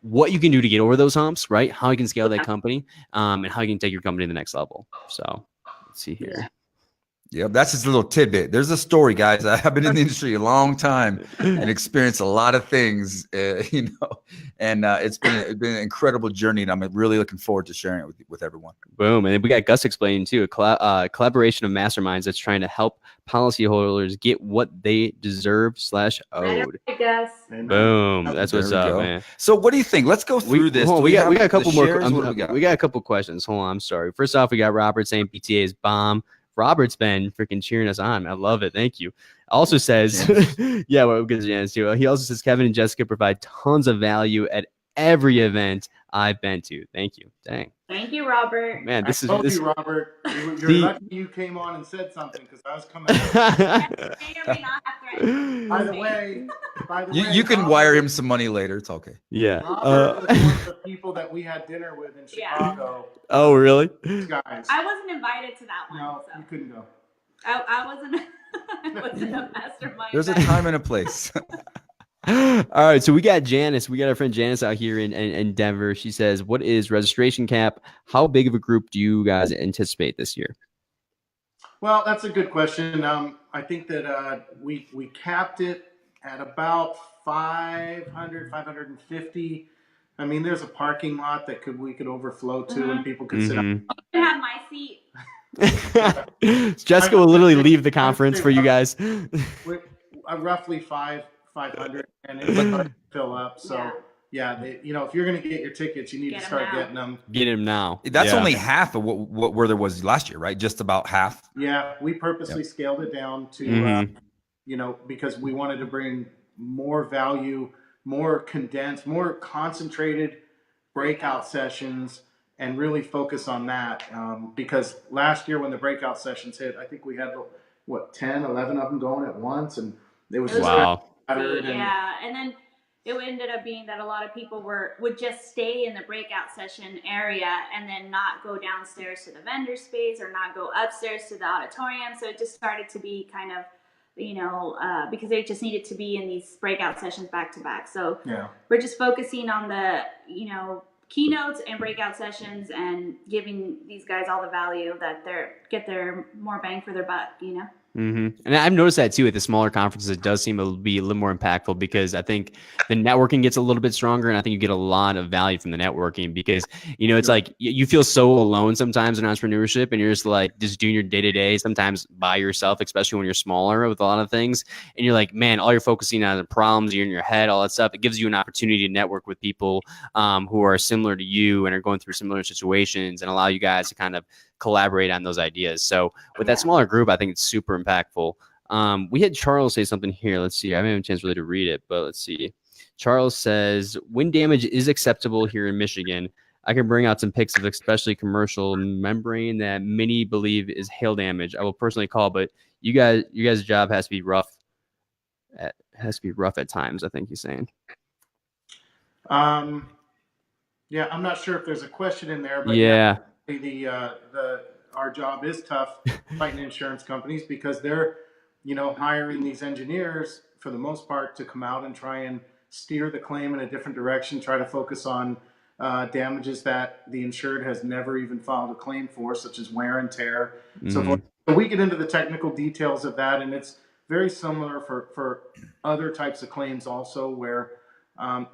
what you can do to get over those humps, right? How you can scale that company, and how you can take your company to the next level. So let's see here. Yep, that's just a little tidbit. There's a story, guys. I've been in the industry a long time and experienced a lot of things, and it's been an incredible journey, and I'm really looking forward to sharing it with everyone. Boom, and then we got Gus explaining too, a collaboration of masterminds that's trying to help policyholders get what they deserve /owed. Gus. Boom, that's what's up, man. So what do you think? Let's go through this. We got a couple more. We got a couple questions. Hold on, I'm sorry. First off, we got Robert saying PTA is bomb. Robert's been freaking cheering us on. I love it. Thank you. Also says, yeah, well, good Yanez too. He also says Kevin and Jessica provide tons of value at every event I've been to. Thank you. Dang. Thank you, Robert. Man, I told you, Robert. You're lucky you came on and said something because I was coming. May or may not have By the way, You can wire him some money later. It's okay. Yeah. Robert was one of the people that we had dinner with in Chicago. Oh, really? Guys. I wasn't invited to that one. No, so. you couldn't go. I wasn't. I wasn't a mastermind. There's a time and a place. All right, so we got Janice. We got our friend Janice out here in Denver. She says, "What is registration cap? How big of a group do you guys anticipate this year?" Well, that's a good question. I think that we capped it at about 500, 550. I mean, there's a parking lot that we could overflow to, and people could sit. You can have my seat. Jessica will literally leave the conference for you guys. Roughly 500, and it would fill up. So yeah, if you're going to get your tickets, you need to start getting them. Get them now. That's only half of what where there was last year, right? Just about half. Yeah, we purposely scaled it down to, because we wanted to bring more value, more condensed, more concentrated breakout sessions, and really focus on that. Because last year when the breakout sessions hit, I think we had 10, 11 of them going at once, and it was wow. And then it ended up being that a lot of people would just stay in the breakout session area and then not go downstairs to the vendor space or not go upstairs to the auditorium. So it just started to be kind of, because they just needed to be in these breakout sessions back to back. So we're just focusing on the, keynotes and breakout sessions and giving these guys all the value that get their more bang for their buck, And I've noticed that too at the smaller conferences. It does seem to be a little more impactful because I think the networking gets a little bit stronger, and I think you get a lot of value from the networking because it's like you feel so alone sometimes in entrepreneurship, and you're just doing your day to day sometimes by yourself, especially when you're smaller with a lot of things, and you're like, man, all you're focusing on the problems, you're in your head, all that stuff. It gives you an opportunity to network with people who are similar to you and are going through similar situations, and allow you guys to kind of collaborate on those ideas. So with that smaller group, I think it's super impactful. We had Charles say something here. Let's see. I haven't had a chance really to read it, but let's see. Charles says, wind damage is acceptable here in Michigan. I can bring out some pics of especially commercial membrane that many believe is hail damage. I will personally call, but you guys' job has to be rough. At times, I think he's saying. Yeah, I'm not sure if there's a question in there, but our job is tough fighting insurance companies because they're hiring these engineers for the most part to come out and try and steer the claim in a different direction, try to focus on damages that the insured has never even filed a claim for, such as wear and tear. So we get into the technical details of that, and it's very similar for other types of claims also, where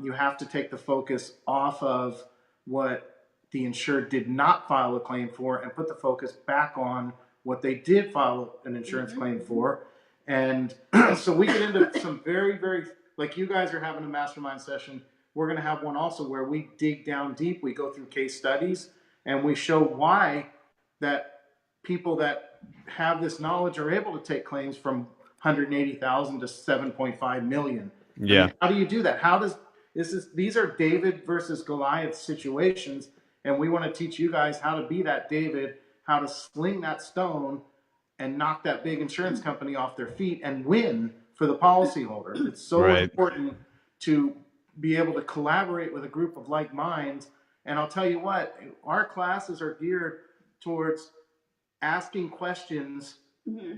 you have to take the focus off of what the insured did not file a claim for and put the focus back on what they did file an insurance claim for. And so we get into some very, very, like you guys are having a mastermind session. We're going to have one also where we dig down deep. We go through case studies and we show why that people that have this knowledge are able to take claims from 180,000 to 7.5 million. Yeah. I mean, how do you do that? These are David versus Goliath situations. And we want to teach you guys how to be that David, how to sling that stone and knock that big insurance company off their feet and win for the policyholder. It's so important to be able to collaborate with a group of like minds. And I'll tell you what, our classes are geared towards asking questions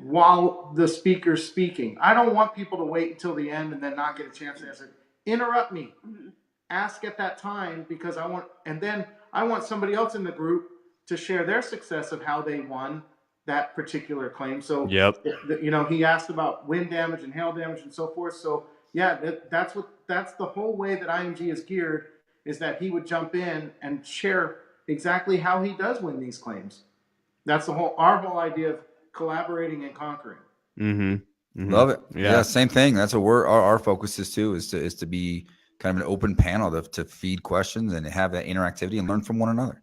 while the speaker's speaking. I don't want people to wait until the end and then not get a chance to answer. Interrupt me. Ask at that time because I want somebody else in the group to share their success of how they won that particular claim. So, he asked about wind damage and hail damage and so forth. So, that's the whole way that IMG is geared, is that he would jump in and share exactly how he does win these claims. That's our whole idea of collaborating and conquering. Love it. Yeah, same thing. That's what our focus is too, is to be kind of an open panel to feed questions and have that interactivity and learn from one another.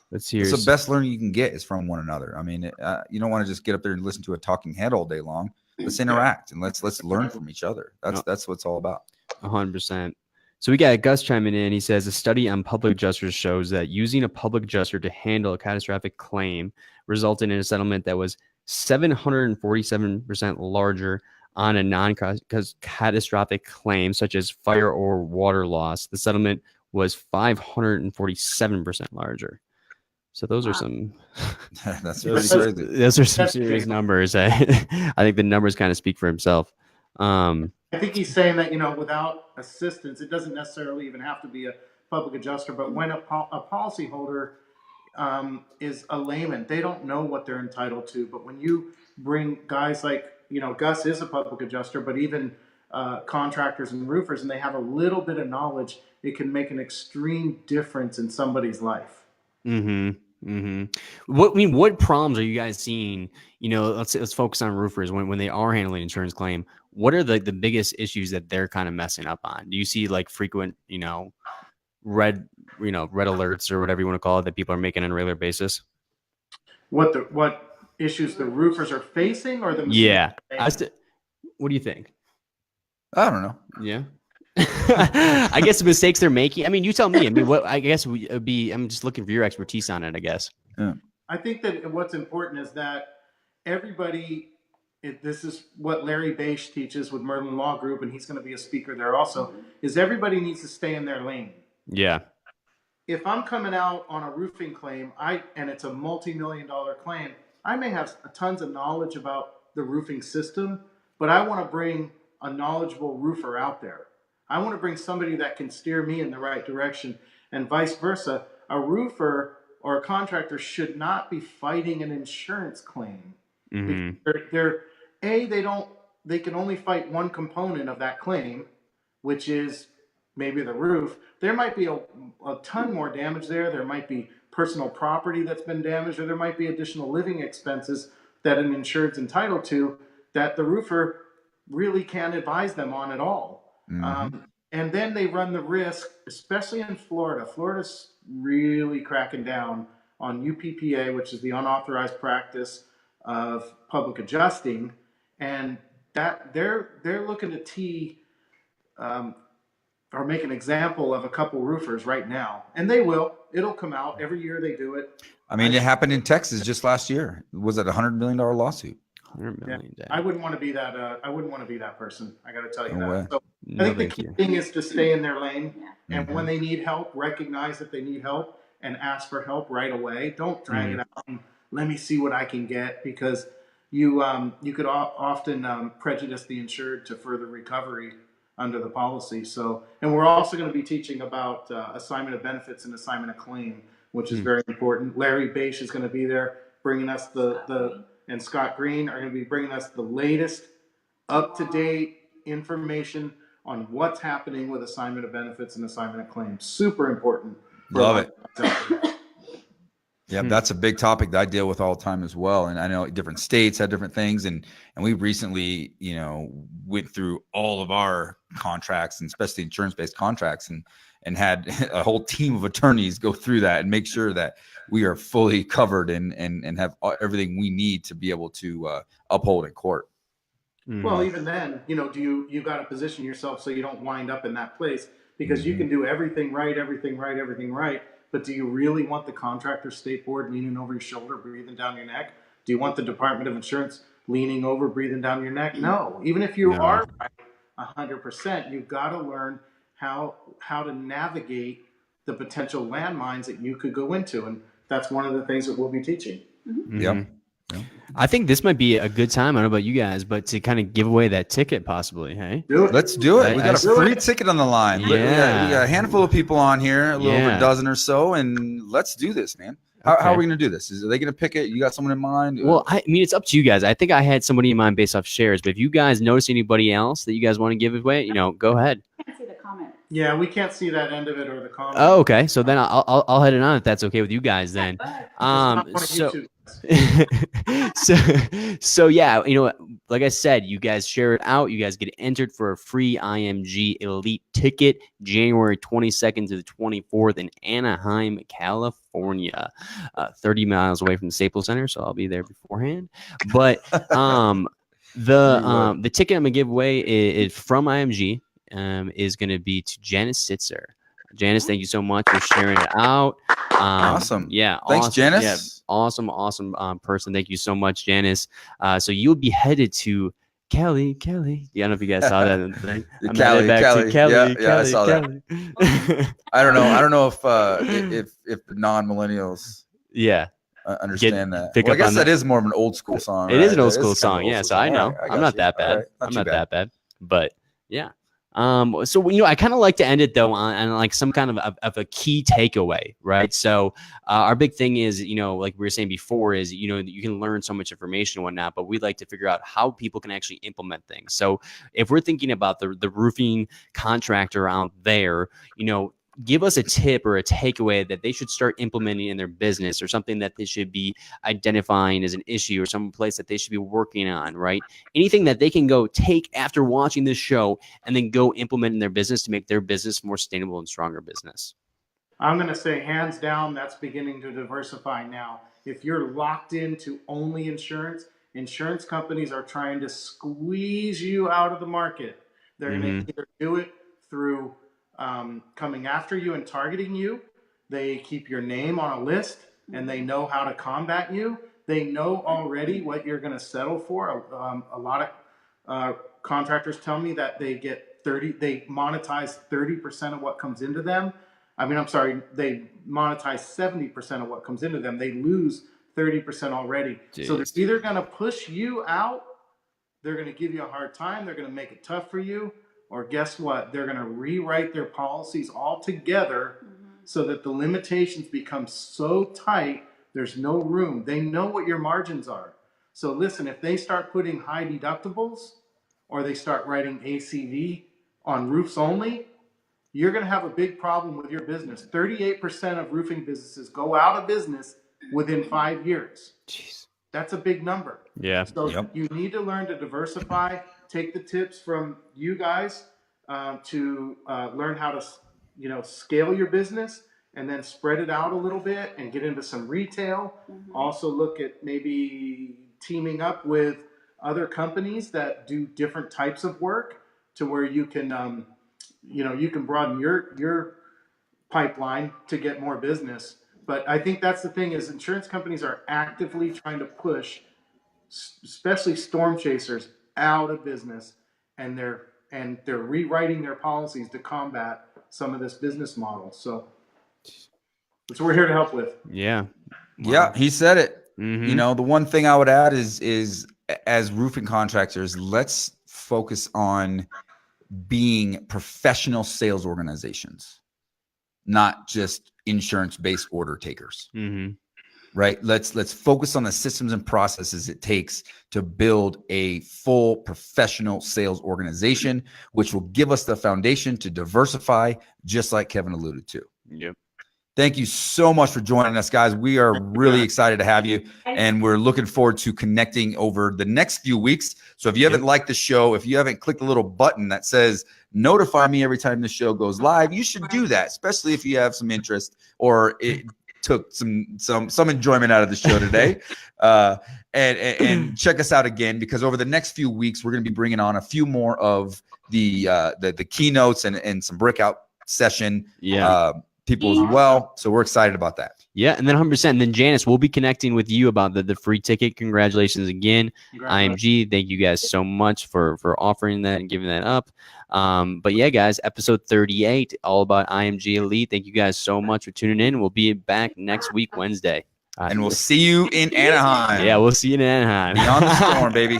Let's hear. It's the best learning you can get is from one another. I mean, you don't want to just get up there and listen to a talking head all day long. Let's interact and let's learn from each other. That's what it's all about. 100%. So we got Gus chiming in. He says a study on public adjusters shows that using a public adjuster to handle a catastrophic claim resulted in a settlement that was 747% larger on a non-catastrophic claim such as fire or water loss. The settlement was 547% larger. So those are some That's those pretty crazy. those are some That's serious big. numbers. I think the numbers kind of speak for himself. I think he's saying that, without assistance, it doesn't necessarily even have to be a public adjuster, but when a policyholder is a layman, they don't know what they're entitled to. But when you bring guys like, Gus is a public adjuster, but even contractors and roofers, and they have a little bit of knowledge, it can make an extreme difference in somebody's life. What problems are you guys seeing? Let's focus on roofers when they are handling insurance claim. What are the biggest issues that they're kind of messing up on? Do you see like frequent, red alerts or whatever you want to call it that people are making on a regular basis? What issues the roofers are facing, or the Yeah. What do you think? I don't know. Yeah. I guess the mistakes they're making. I mean, you tell me. I mean, what I guess would be. I'm just looking for your expertise on it, I guess. Yeah. I think that what's important is that everybody. This is what Larry Bache teaches with Merlin Law Group, and he's going to be a speaker there also. Is everybody needs to stay in their lane. Yeah. If I'm coming out on a roofing claim, and it's a multi-million-dollar claim, I may have tons of knowledge about the roofing system, but I want to bring a knowledgeable roofer out there. I want to bring somebody that can steer me in the right direction, and vice versa. A roofer or a contractor should not be fighting an insurance claim. They can only fight one component of that claim, which is maybe the roof. There might be a ton more damage there. There might be personal property that's been damaged, or there might be additional living expenses that an insured's entitled to that the roofer really can't advise them on at all. And then they run the risk, especially in Florida. Florida's really cracking down on UPPA, which is the unauthorized practice of public adjusting, and that they're looking to or make an example of a couple roofers right now, and it'll come out every year. They do it. I mean, it happened in Texas just last year. Was it $100 million lawsuit? 100 million. I wouldn't want to be that. I wouldn't want to be that person. I got to tell you No way. that. So I think the key thing is to stay in their lane, and when they need help, recognize that they need help and ask for help right away. Don't drag it out and let me see what I can get, because you could often prejudice the insured to further recovery under the policy. So, and we're also going to be teaching about assignment of benefits and assignment of claim, which is very important. Larry Bache is going to be there bringing us and Scott Green are going to be bringing us the latest up-to-date information on what's happening with assignment of benefits and assignment of claims. Super important. Love it. Yeah, that's a big topic that I deal with all the time as well. And I know different states have different things. And we recently, went through all of our contracts, and especially insurance-based contracts, and had a whole team of attorneys go through that and make sure that we are fully covered and have everything we need to be able to uphold in court. Well, even then, you got to position yourself so you don't wind up in that place, because you can do everything right, but do you really want the contractor state board leaning over your shoulder, breathing down your neck? Do you want the Department of Insurance leaning over, breathing down your neck? No. Even if you are right 100%, you've got to learn how to navigate the potential landmines that you could go into, and that's one of the things that we'll be teaching. Yep. I think this might be a good time. I don't know about you guys, but to kind of give away that ticket possibly. Hey, let's do it. We got a free ticket on the line. Yeah. We got a handful of people on here, a little over a dozen or so, and let's do this, man. How are we going to do this? Are they going to pick it? You got someone in mind? Well, I mean, it's up to you guys. I think I had somebody in mind based off shares, but if you guys notice anybody else that you guys want to give away, go ahead. I can't see the comments. Yeah, we can't see that end of it or the comment. Oh, okay. So then I'll head it on if that's okay with you guys then. So yeah, like I said, you guys share it out. You guys get entered for a free IMG Elite ticket January 22nd to the 24th in Anaheim, California, 30 miles away from the Staples Center. So I'll be there beforehand. But the ticket I'm gonna give away is from IMG. Is going to be to Yanez Sitzer. Yanez, thank you so much for sharing it out. Awesome. Yeah. Thanks, awesome. Yanez. Yeah, awesome person. Thank you so much, Yanez. So you'll be headed to Kelly. Yeah, I don't know if you guys saw that in the thing. I'm Cali, headed back to Cali. Yeah, I saw that. that. I don't know if the non-millennials Yeah. understand that. pick Well, I up guess on that that. is more of an old school song. It right? is an old That school kind of song. an old Yeah, school so I song. know. All right, I I'm got not you. that bad. All right, I'm too not bad. that bad. But yeah. So I kind of like to end it though on like some kind of a key takeaway, right? So our big thing is, like we were saying before, is you can learn so much information and whatnot, but we'd like to figure out how people can actually implement things. So if we're thinking about the roofing contractor out there, give us a tip or a takeaway that they should start implementing in their business, or something that they should be identifying as an issue, or some place that they should be working on, right? Anything that they can go take after watching this show and then go implement in their business to make their business more sustainable and stronger business. I'm going to say hands down, that's beginning to diversify now. If you're locked into only insurance, insurance companies are trying to squeeze you out of the market. They're going to either do it through coming after you and targeting you. They keep your name on a list and they know how to combat you. They know already what you're going to settle for. A lot of contractors tell me that they monetize 30% of what comes into them. They monetize 70% of what comes into them. They lose 30% already. Jeez. So they're either going to push you out, they're going to give you a hard time, they're going to make it tough for you, or guess what? They're going to rewrite their policies altogether so that the limitations become so tight, there's no room. They know what your margins are. So listen, if they start putting high deductibles, or they start writing ACV on roofs only, you're going to have a big problem with your business. 38% of roofing businesses go out of business within 5 years. Jeez. That's a big number. Yeah. So you need to learn to diversify. Take the tips from you guys to learn how to, scale your business, and then spread it out a little bit and get into some retail. Also look at maybe teaming up with other companies that do different types of work, to where you can, you can broaden your pipeline to get more business. But I think that's the thing, is insurance companies are actively trying to push, especially storm chasers, out of business, and they're rewriting their policies to combat some of this business model. So that's what we're here to help with. Yeah. Yeah, he said it. Mm-hmm. The one thing I would add is as roofing contractors, let's focus on being professional sales organizations, not just insurance-based order takers. Right? Let's focus on the systems and processes it takes to build a full professional sales organization, which will give us the foundation to diversify, just like Kevin alluded to. Yep. Thank you so much for joining us, guys. We are really excited to have you, and we're looking forward to connecting over the next few weeks. So if you haven't liked the show, if you haven't clicked the little button that says notify me every time the show goes live, you should do that, especially if you have some interest or it took some enjoyment out of the show today. And check us out again, because over the next few weeks, we're going to be bringing on a few more of the keynotes and some breakout session people as well. So we're excited about that. Yeah, and then 100%. And then Janice, we'll be connecting with you about the free ticket. Congratulations again, IMG. Thank you guys so much for offering that and giving that up. But yeah, guys, episode 38, all about IMG Elite. Thank you guys so much for tuning in. We'll be back next week, Wednesday. And we'll see you in Anaheim. Yeah, we'll see you in Anaheim. Beyond the storm, baby.